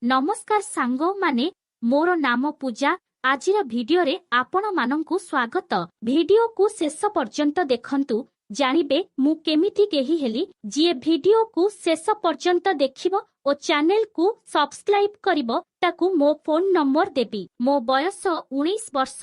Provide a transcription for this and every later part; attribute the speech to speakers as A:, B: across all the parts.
A: नमस्कार सांग माने मोर नाम पूजा। आजिर भिडियो रे आपण मानंकु स्वागत। भिडियो को शेष पर्यंत देखंतु जानिबे मु केमिति केही हेली जिए भिडियो को शेष पर्यंत देखिबो ओ चैनल को सब्सक्राइब करिबो ताकू मो फोन नंबर देबी। मो बयस 19 वर्ष।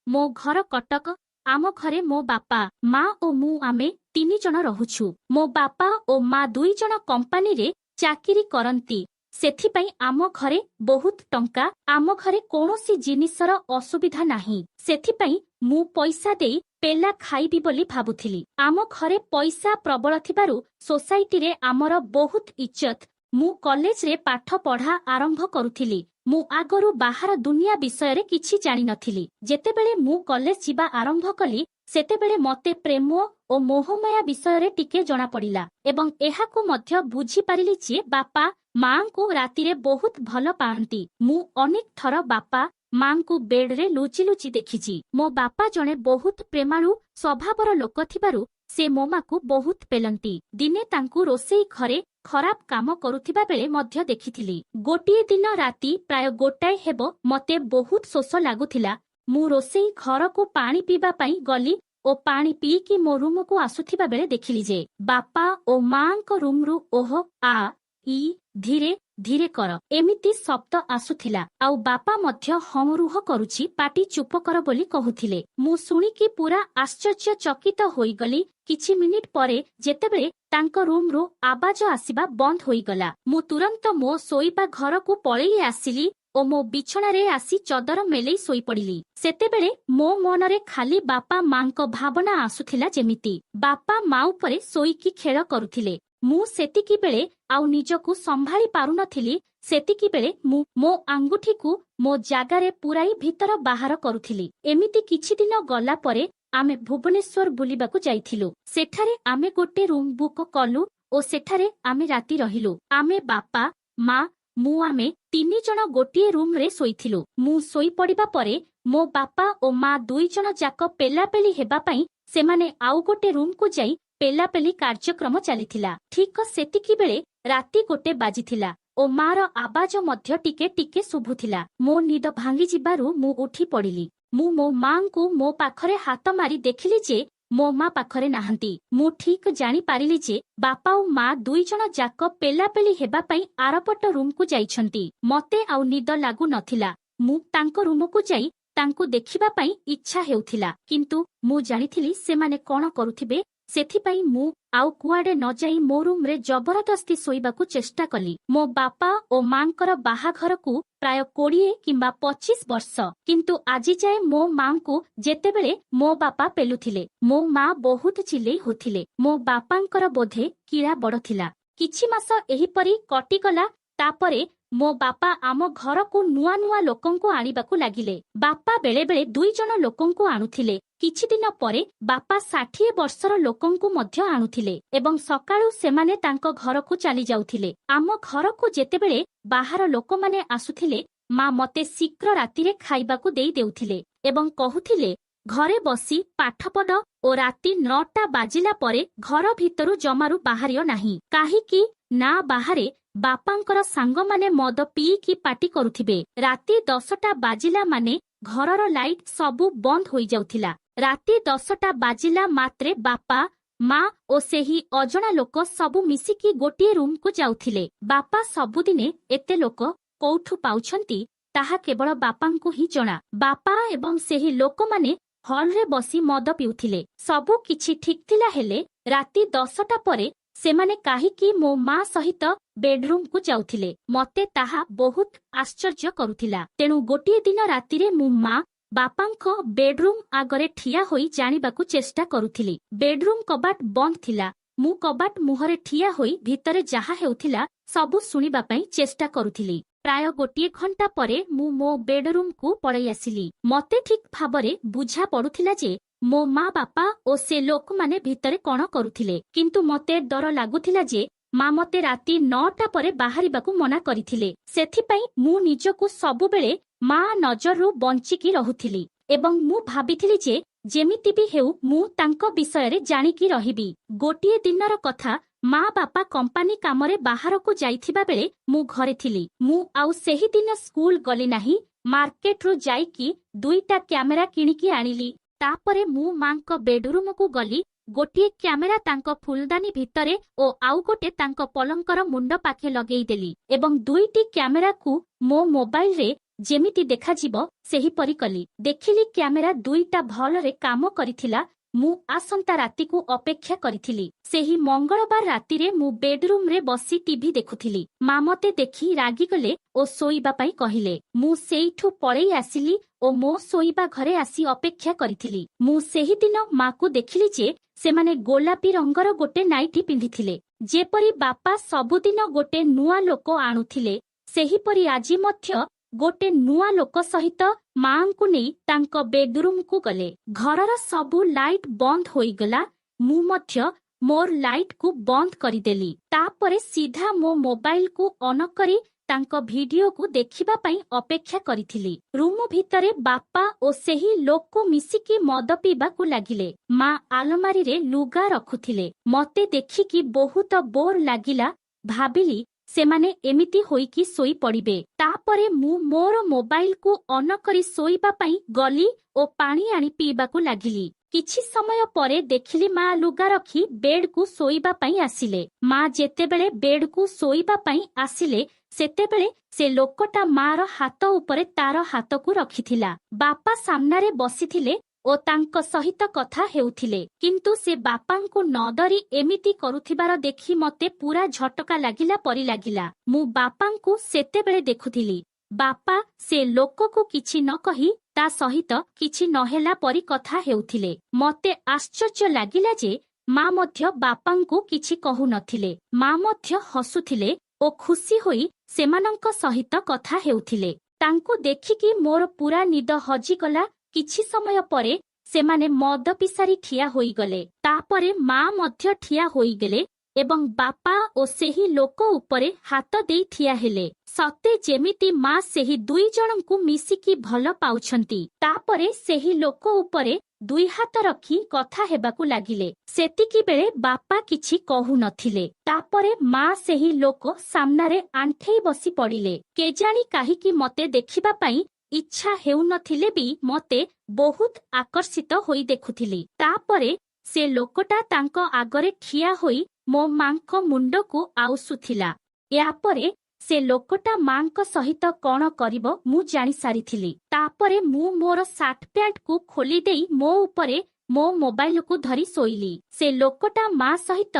A: मो घर कटक। आम घरे मो बापा माँ ओ मु आमे 3 जण रहुछु। मो बापा ओ माँ 2 जण कंपनी रे चाकरी करंती। सेथिपाई आम घरे बहुत टंका। आम घरे कोनोसी जिनिसर असुविधा नाही। सेथिपाई मु पैसा देई पेला खाइबी बोली भाबुथिली। आम घरे पैसा प्रबल थिबारु सोसाइटी रे आमर बहुत इज्जत। मु कॉलेज रे पाठ पढ़ा आरंभ करुथिली। मु आगरु बाहर दुनिया विषय रे किछि जानि नथिली। जेतेबेले मु कॉलेज जिबा आरंभ कली सेतेबेले मते प्रेम ओ मोहमाया विषय रे टिके जणा पड़िला एवं एहाकु मध्य बुझी पारिली जे बापा माँ को राति रे बहुत भल पांती। मु अनेक थर बापा माँ को बेड रे लुचि लुचि देखिछि। मो बापा जणे बहुत प्रेमाळु स्वभावर लोक थिबारु से मो माँ को बहुत पेलंती। दिने तांकु रोसेई घरे खराब काम करुथिबा बेले मध्य देखिथिली। गोटिए दिन राति प्राय गोटाए हेबो मते बहुत शोष लागुथिला। मु रोसेई घर को पानी पीबा पई गली ओ पानी पी की मो रूम को आसुथिबा बेले देखिली जे बापा ओ माँ को रूम रु ओह आ ई धीरे धीरे कर एमिति शब्द आसुथिला। आउ बापा मध्य हमरुह करुछि पाटी चुप कर बोली कहुथिले। मु सुनिकी पूरा आश्चर्य चकित होई गली। किछि मिनिट परे जेतेबेले तांको रूम रु आवाज आसीबा बंद होई गला। मु तुरंत मो सोईबा घर को पळेई आसिली ओ मो बिछणा रे आसी चदर मेलेई सोई पड़िली। सेतेबेले मो मनरे खाली बापा माँ को भावना आसुथिला जेमिति बापा माँ उपरे सोईकी खेल करुथिले। मु सेतिकी बेले आउ निजकु संभाली पारु नथिली। सेतिकी बेले मु मो आंगुठी को मो जागारे पुराई भीतर बाहर करुथिली। एमिति किछि दिन गला परे आमे भुवनेश्वर बुलिबाकु जाइथिलु। सेठारे आमे गोटे रूम बुक कलु ओ सेठारे आमे राति रहिलु। आमे बापा माँ मु आमे 3 जण गोटिए रूम रे सोइथिलु। मु सोई पड़िबा परे मो बापा ओ माँ 2 जण जाक पेलापेली हेबा पई सेमाने आउ गोटे रूम को जाई पेलापेली कार्यक्रम चलिथिला। ठीक सेतिकी बेले राति गोटे बाजिथिला ओ मार आवाज मध्य टिके टिके शुभुथिला। मो निद भांगी जिबारु मु उठी पड़िली। मु मो माँ को मो पाखरे हाथ मारी देखिली जे मो माँ पाखरे नाहंती। मु ठीक जानी पारिली जे बापा ओ माँ 2 जण जाक पेलापेली हेबा पई आरपट रूम को जाइछंती। मते आउ निद लागु नथिला। मु तांको रूम को जाई तांको देखिबा पई इच्छा हेउथिला, किंतु मु जानिथिली सेमाने कोन करुथिबे। सेथिपाई मु आउ कुआडे न जाई मो रूम रे जबरदस्ती सोइबाकु चेष्टा कली। मो बापा ओ मांकर बाहाघर को प्राय 20 किंबा 25 वर्ष, किंतु आजि जाए मो मां को जेतेबेले मो बापा पेलुथिले मो मां बहुत चिल्लेई होथिले। मो बापांकर बोधे कीड़ा बड़ थिला। किछि मास एहिपरि कटिगला। तापरे मो बापा आम घर को नुआ नुआ लोकंकु आनिबाकु लागिले। बापा बेले बेले 2 जण लोकंकु आनुथिले। किछि दिन परे बापा 60 वर्षर लोकंकु मध्य आनुथिले एवं सकाळु सेमाने तांको घर को चली जाउथिले। आम घर को जेतेबेले बाहर लोक माने आसुथिले माँ मते शीघ्र राति रे खाइबाकु देई देउथिले एवं कहुथिले घरे बसी पाठ पढ़ ओ राति 9टा बाजिला परे घर भितरु जमारु बाहरियो नाही। काहीकि ना बाहरे बापांकर सांग माने मद पी की पाटी करुथिबे। राति 10टा बाजिला माने घरर लाइट सबु बंद होई जाउथिला। राति 10टा बाजिला मात्रे बापा माँ ओ सेही अजणा लोक सबु मिसिकी गोटिए रूम को जाउथिले। बापा सबुदिने एते लोक कोठु पाउछंती ताहा केवल बापांकु ही जणा। बापा एवं सेही लोक माने हॉल रे बसी मद पिउथिले। सबु किछि ठीक थिला हेले राति 10टा परे सेमाने काहीकि मो माँ सहित बेडरूम को जाउथिले। मते ताहा बहुत आश्चर्य करुथिला। तेणु गोटिए दिन राति रे मो माँ बापांको बेडरूम आगरे ठिया होई जानिबाकु चेष्टा करुथिली। बेडरूम कबाट बंद थिला। मु कबाट मुहरे ठिया होई भितरे जाहा हेउथिला सबु सुनिबा पई चेष्टा करुथिली। प्राय गोटिए घंटा परे मु मो बेडरूम को पळै आसिली। मते ठीक भाबरे बुझा पडुथिला जे मो माँ बापा ओ से लोक माने भितरे कोन करुथिले, किंतु मते डर लागुथिला जे माँ मते राति 9टा परे बाहरिबाकु मना करिथिले। सेथिपई मु निजकु सबु बेले माँ नजररु बंचिकी रहुथिली एवं मु भाबिथिली जे जेमिति भी हेउ मु तांको विषय रे जानिकी रहिबी। गोटिए दिनर कथा ମା ବାପା କମ୍ପାନୀ କାମରେ ବାହାରକୁ ଯାଇଥିବା ବେଳେ ମୁଁ ଘରେ ଥିଲି। ମୁଁ ଆଉ ସେହିଦିନ ସ୍କୁଲ ଗଲି ନାହିଁ। ମାର୍କେଟରୁ ଯାଇକି 2ଟା କ୍ୟାମେରା କିଣିକି ଆଣିଲି। ତାପରେ ମୁଁ ମାଙ୍କ ବେଡରୁମକୁ ଗଲି। ଗୋଟିଏ କ୍ୟାମେରା ତାଙ୍କ ଫୁଲଦାନୀ ଭିତରେ ଓ ଆଉ ଗୋଟେ ତାଙ୍କ ପଲଙ୍କର ମୁଣ୍ଡ ପାଖେ ଲଗେଇଦେଲି ଏବଂ 2ଟି କ୍ୟାମେରାକୁ ମୋ ମୋବାଇଲରେ ଯେମିତି ଦେଖାଯିବ ସେହିପରି କଲି। ଦେଖିଲି କ୍ୟାମେରା 2ଟା ଭଲରେ କାମ କରିଥିଲା। ମୁଁ ଆସନ୍ତା ରାତିକୁ ଅପେକ୍ଷା କରିଥିଲି। ସେହି ମଙ୍ଗଳବାର ରାତିରେ ମୁଁ ବେଡରୁମରେ ବସି ଟିଭି ଦେଖୁଥିଲି। ମା ମତେ ଦେଖି ରାଗିଗଲେ ଓ ଶୋଇବା ପାଇଁ କହିଲେ। ମୁଁ ସେଇଠୁ ପଳେଇ ଆସିଲି ଓ ମୋ ଶୋଇବା ଘରେ ଆସି ଅପେକ୍ଷା କରିଥିଲି। ମୁଁ ସେହିଦିନ ମାକୁ ଦେଖିଲି ଯେ ସେମାନେ ଗୋଲାପୀ ରଙ୍ଗର ଗୋଟେ ନାଇଟି ପିନ୍ଧିଥିଲେ। ଯେପରି ବାପା ସବୁଦିନ ଗୋଟେ ନୂଆ ଲୋକ ଆଣୁଥିଲେ, ସେହିପରି ଆଜି ମଧ୍ୟ ଗୋଟେ ନୂଆ ଲୋକ ସହିତ ମାଙ୍କୁ ନେଇ ତାଙ୍କ ବେଡରୁମକୁ ଗଲେ। ଘରର ସବୁ ଲାଇଟ୍ ବନ୍ଦ ହୋଇଗଲା। ମୁଁ ମଧ୍ୟ ମୋର ଲାଇଟକୁ ବନ୍ଦ କରିଦେଲି। ତାପରେ ସିଧା ମୋ ମୋବାଇଲକୁ ଅନ୍ କରି ତାଙ୍କ ଭିଡିଓକୁ ଦେଖିବା ପାଇଁ ଅପେକ୍ଷା କରିଥିଲି। ରୁମ ଭିତରେ ବାପା ଓ ସେହି ଲୋକ ମିଶିକି ମଦ ପିଇବାକୁ ଲାଗିଲେ। ମା ଆଲମାରିରେ ଲୁଗା ରଖୁଥିଲେ। ମତେ ଦେଖିକି ବହୁତ ବୋର ଲାଗିଲା। ଭାବିଲି ସେମାନେ ଏମିତି ହୋଇକି ଶୋଇ ପଡ଼ିବେ। ତାପରେ ମୁଁ ମୋର ମୋବାଇଲକୁ ଅନ୍ କରି ଶୋଇବା ପାଇଁ ଗଲି ଓ ପାଣି ଆଣି ପିଇବାକୁ ଲାଗିଲି। କିଛି ସମୟ ପରେ ଦେଖିଲି ମା ଲୁଗା ରଖି ବେଡକୁ ଶୋଇବା ପାଇଁ ଆସିଲେ। ମା ଯେତେବେଳେ ବେଡକୁ ଶୋଇବା ପାଇଁ ଆସିଲେ, ସେତେବେଳେ ସେ ଲୋକଟା ମାର ହାତ ଉପରେ ତାର ହାତକୁ ରଖିଥିଲା। ବାପା ସାମ୍ନାରେ ବସିଥିଲେ ଓ ତାଙ୍କ ସହିତ କଥା ହେଉଥିଲେ। କିନ୍ତୁ ସେ ବାପାଙ୍କୁ ନ ଡରି ଏମିତି କରୁଥିବାର ଦେଖି ମତେ ପୁରା ଝଟକା ଲାଗିଲା ପରି ଲାଗିଲା। ମୁଁ ବାପାଙ୍କୁ ସେତେବେଳେ ଦେଖୁଥିଲି। ବାପା ସେ ଲୋକକୁ କିଛି ନ କହି ତା ସହିତ କିଛି ନହେଲା ପରି କଥା ହେଉଥିଲେ। ମତେ ଆଶ୍ଚର୍ଯ୍ୟ ଲାଗିଲା ଯେ ମା ମଧ୍ୟ ବାପାଙ୍କୁ କିଛି କହୁନଥିଲେ। ମା ମଧ୍ୟ ହସୁଥିଲେ ଓ ଖୁସି ହୋଇ ସେମାନଙ୍କ ସହିତ କଥା ହେଉଥିଲେ। ତାଙ୍କୁ ଦେଖିକି ମୋର ପୁରା ନିଦ ହଜିଗଲା। କିଛି ସମୟ ପରେ ସେମାନେ ମଦ ପିସାରି ଠିଆ ହୋଇଗଲେ। ତାପରେ ମା ମଧ୍ୟ ଠିଆ ହୋଇଗଲେ ଏବଂ ବାପା ଓ ସେହି ଲୋକ ଉପରେ ହାତ ଦେଇ ଠିଆ ହେଲେ। ସତେ ଯେମିତି ମା ସେହି 2 ଜଣଙ୍କୁ ମିଶିକି ଭଲ ପାଉଛନ୍ତି। ତାପରେ ସେହି ଲୋକ ଉପରେ 2 ହାତ ରଖି କଥା ହେବାକୁ ଲାଗିଲେ। ସେତିକିବେଳେ ବାପା କିଛି କହୁନଥିଲେ। ତାପରେ ମା ସେହି ଲୋକ ସାମ୍ନାରେ ଆଣ୍ଠେଇ ବସି ପଡ଼ିଲେ। କେଜାଣି କାହିଁକି ମତେ ଦେଖିବା ପାଇଁ ଇଚ୍ଛା ହେଉନଥିଲେ ବି ମତେ ବହୁତ ଆକର୍ଷିତ ହୋଇ ଦେଖୁଥିଲି। ତାପରେ ସେ ଲୋକଟା ତାଙ୍କ ଆଗରେ ଠିଆ ହୋଇ ମୋ ମାଙ୍କ ମୁଣ୍ଡକୁ ଆଉସୁଥିଲା। ଏହାପରେ ସେ ଲୋକଟା ମାଙ୍କ ସହିତ କଣ କରିବ ମୁଁ ଜାଣିସାରିଥିଲି। ତାପରେ ମୁଁ ମୋର ସାର୍ଟ ପ୍ୟାଣ୍ଟକୁ ଖୋଲିଦେଇ ମୋ ଉପରେ ମୋ ମୋବାଇଲକୁ ଧରି ଶୋଇଲି। ସେ ଲୋକଟା ମା ସହିତ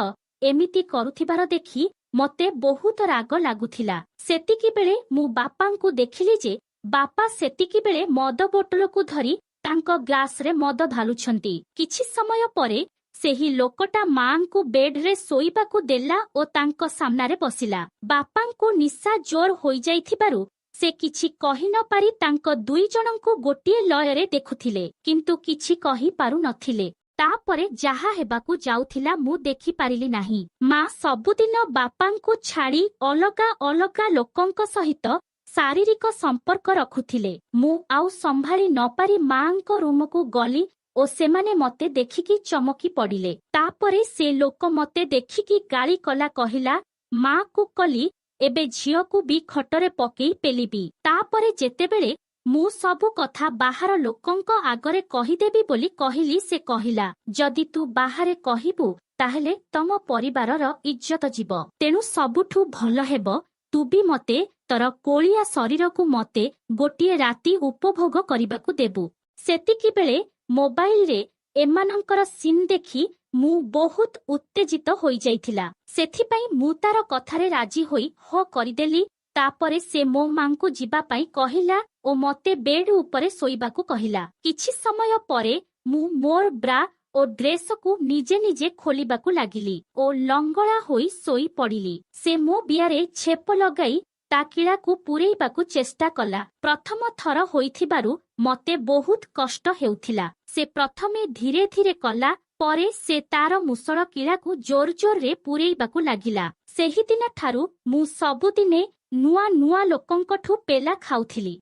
A: ଏମିତି କରୁଥିବାର ଦେଖି ମତେ ବହୁତ ରାଗ ଲାଗୁଥିଲା। ସେତିକିବେଳେ ମୁଁ ବାପାଙ୍କୁ ଦେଖିଲି ଯେ ବାପା ସେତିକିବେଳେ ମଦ ବୋତଲକୁ ଧରି ତାଙ୍କ ଗ୍ଲାସରେ ମଦ ଢାଲୁଛନ୍ତି। କିଛି ସମୟ ପରେ ସେହି ଲୋକଟା ମାଙ୍କୁ ବେଡରେ ଶୋଇବାକୁ ଦେଲା ଓ ତାଙ୍କ ସାମ୍ନାରେ ବସିଲା। ବାପାଙ୍କୁ ନିଶା ଜୋର ହୋଇଯାଇଥିବାରୁ ସେ କିଛି କହି ନ ପାରି ତାଙ୍କ 2 ଜଣଙ୍କୁ ଗୋଟିଏ ଲୟରେ ଦେଖୁଥିଲେ, କିନ୍ତୁ କିଛି କହିପାରୁନଥିଲେ। ତାପରେ ଯାହା ହେବାକୁ ଯାଉଥିଲା ମୁଁ ଦେଖିପାରିଲି ନାହିଁ। ମା ସବୁଦିନ ବାପାଙ୍କୁ ଛାଡ଼ି ଅଲଗା ଅଲଗା ଲୋକଙ୍କ ସହିତ ଶାରୀରିକ ସମ୍ପର୍କ ରଖୁଥିଲେ। ମୁଁ ଆଉ ସମ୍ଭାଳି ନପାରି ମାଙ୍କ ରୁମକୁ ଗଲି ଓ ସେମାନେ ମତେ ଦେଖିକି ଚମକି ପଡ଼ିଲେ। ତାପରେ ସେ ଲୋକ ମତେ ଦେଖିକି ଗାଳି କଲା, କହିଲା, ମାକୁ କଲି ଏବେ ଝିଅକୁ ବି ଖଟରେ ପକେଇ ପେଲିବି। ତାପରେ ଯେତେବେଳେ ମୁଁ ସବୁ କଥା ବାହାର ଲୋକଙ୍କ ଆଗରେ କହିଦେବି ବୋଲି କହିଲି, ସେ କହିଲା, ଯଦି ତୁ ବାହାରେ କହିବୁ ତାହେଲେ ତମ ପରିବାରର ଇଜ୍ଜତ ଯିବ। ତେଣୁ ସବୁଠୁ ଭଲ ହେବ ତୁ ବି ମତେ ତୋର କୋଳିଆ ଶରୀରକୁ ମତେ ଗୋଟିଏ ରାତି ଉପଭୋଗ କରିବାକୁ ଦେବୁ। ସେତିକିବେଳେ ମୋବାଇଲରେ ଏମାନଙ୍କର ସିନ୍ ଦେଖି ମୁଁ ବହୁତ ଉତ୍ତେଜିତ ହୋଇଯାଇଥିଲା। ସେଥିପାଇଁ ମୁଁ ତାର କଥାରେ ରାଜି ହୋଇ ହଁ କରିଦେଲି। ତାପରେ ସେ ମୋ ମାଙ୍କୁ ଯିବା ପାଇଁ କହିଲା ଓ ମତେ ବେଡ୍ ଉପରେ ଶୋଇବାକୁ କହିଲା। କିଛି ସମୟ ପରେ ମୁଁ ମୋର ବ୍ରା ଓ ଡ୍ରେସକୁ ନିଜେ ନିଜେ ଖୋଲିବାକୁ ଲାଗିଲି ଓ ଲଙ୍ଗଳା ହୋଇ ଶୋଇ ପଡ଼ିଲି। ସେ ମୋ ବିଆରେ ଛେପ ଲଗାଇ ତା କିଳାକୁ ପୂରେଇବାକୁ ଚେଷ୍ଟା କଲା। ପ୍ରଥମ ଥର ହୋଇଥିବାରୁ ମତେ ବହୁତ କଷ୍ଟ ହେଉଥିଲା। ସେ ପ୍ରଥମେ ଧୀରେ ଧୀରେ କଲା, ପରେ ସେ ତାର ମୁଷଳ କିଳାକୁ ଜୋର ଜୋରରେ ପୂରେଇବାକୁ ଲାଗିଲା। ସେହିଦିନ ଠାରୁ ମୁଁ ସବୁଦିନେ ନୂଆ ନୂଆ ଲୋକଙ୍କଠୁ ପେଲା ଖାଉଥିଲି।